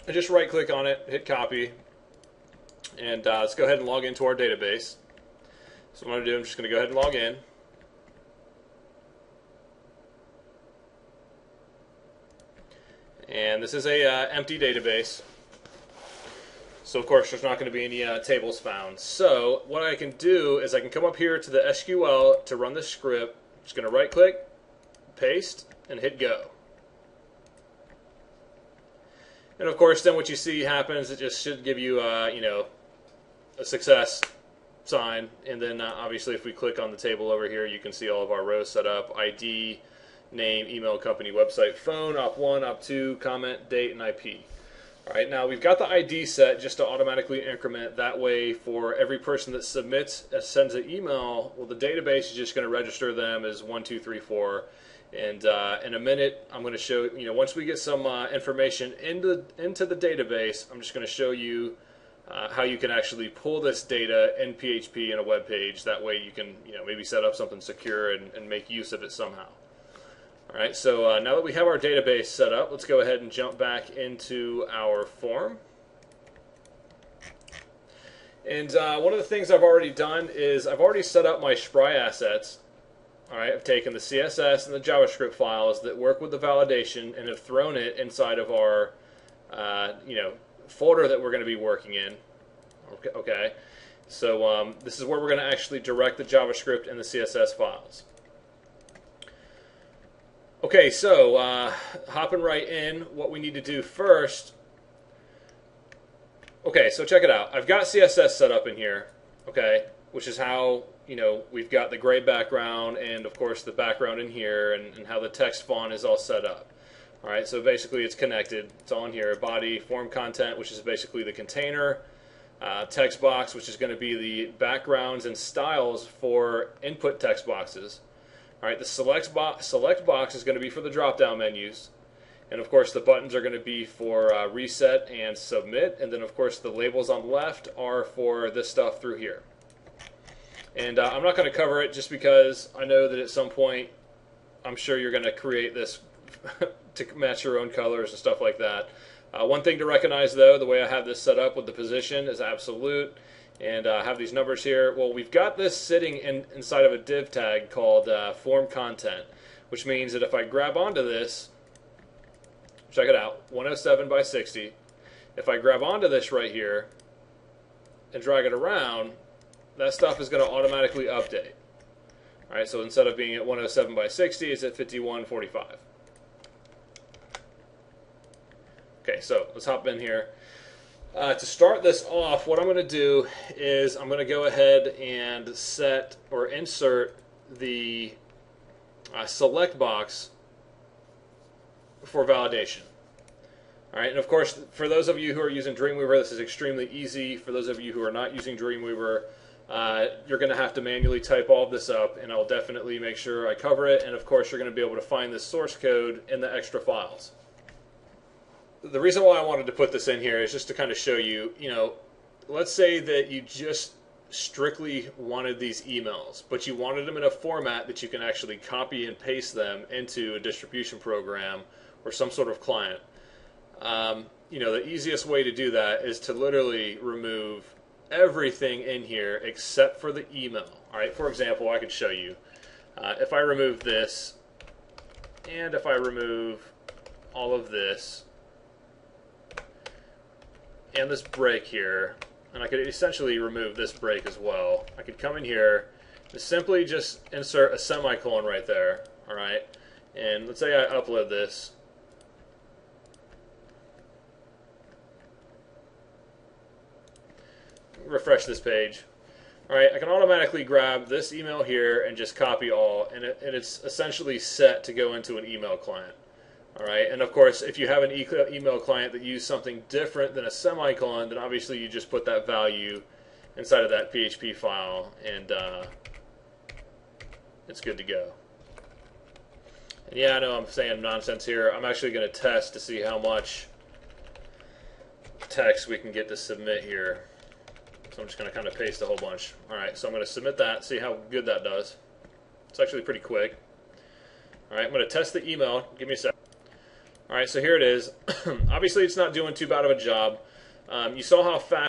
I just right click on it, hit copy, and let's go ahead and log into our database. So what I'm going to do, I'm just going to go ahead and log in. And this is a empty database. So of course there's not going to be any tables found. So what I can do is I can come up here to the SQL to run this script. I'm just going to right click, paste, and hit go. And of course then what you see happens, it just should give you you know, a success sign. And then obviously if we click on the table over here, you can see all of our rows set up: ID, name, email, company, website, phone, op1, op2, comment, date, and IP. Alright, now we've got the ID set just to automatically increment. That way for every person that submits, sends an email, well, the database is just going to register them as 1, 2, 3, 4. And in a minute, I'm going to show, you know, once we get some information into the database, I'm just going to show you how you can actually pull this data in PHP in a web page. That way you can, you know, maybe set up something secure and make use of it somehow. Alright, so now that we have our database set up, let's go ahead and jump back into our form. And one of the things I've already done is I've already set up my Spry assets. Alright, I've taken the CSS and the JavaScript files that work with the validation and have thrown it inside of our you know, folder that we're going to be working in. Okay, so this is where we're going to actually direct the JavaScript and the CSS files. Okay, so hopping right in, what we need to do first. Okay, so check it out. I've got CSS set up in here, okay, which is how, you know, we've got the gray background and of course the background in here, and how the text font is all set up. Alright, so basically it's connected. It's all in here. Body, form content, which is basically the container. Text box, which is going to be the backgrounds and styles for input text boxes. Alright, the select box is going to be for the drop-down menus. And of course the buttons are going to be for reset and submit. And then of course the labels on the left are for this stuff through here. And I'm not going to cover it just because I know that at some point I'm sure you're going to create this to match your own colors and stuff like that. One thing to recognize though, the way I have this set up with the position is absolute. And I have these numbers here. Well, we've got this sitting inside of a div tag called form content, which means that if I grab onto this, check it out, 107 by 60. If I grab onto this right here and drag it around, that stuff is going to automatically update. All right, so instead of being at 107 by 60, it's at 5145. Okay, so let's hop in here. To start this off, what I'm going to do is I'm going to go ahead and set or insert the select box for validation. Alright, and of course, for those of you who are using Dreamweaver, this is extremely easy. For those of you who are not using Dreamweaver, you're going to have to manually type all of this up, and I'll definitely make sure I cover it. And of course, you're going to be able to find this source code in the extra files. The reason why I wanted to put this in here is just to kind of show you, you know, let's say that you just strictly wanted these emails, but you wanted them in a format that you can actually copy and paste them into a distribution program or some sort of client. You know, the easiest way to do that is to literally remove everything in here except for the email. All right, for example, I could show you. If I remove this, and if I remove all of this, and this break here, and I could essentially remove this break as well. I could come in here and simply just insert a semicolon right there, alright? And let's say I upload this. Refresh this page. Alright, I can automatically grab this email here and just copy all, and it's essentially set to go into an email client. Alright, and of course, if you have an email client that uses something different than a semicolon, then obviously you just put that value inside of that PHP file, and it's good to go. And yeah, I know I'm saying nonsense here. I'm actually going to test to see how much text we can get to submit here. So I'm just going to kind of paste a whole bunch. Alright, so I'm going to submit that, see how good that does. It's actually pretty quick. Alright, I'm going to test the email. Give me a sec. All right, so here it is. Obviously, it's not doing too bad of a job. You saw how fast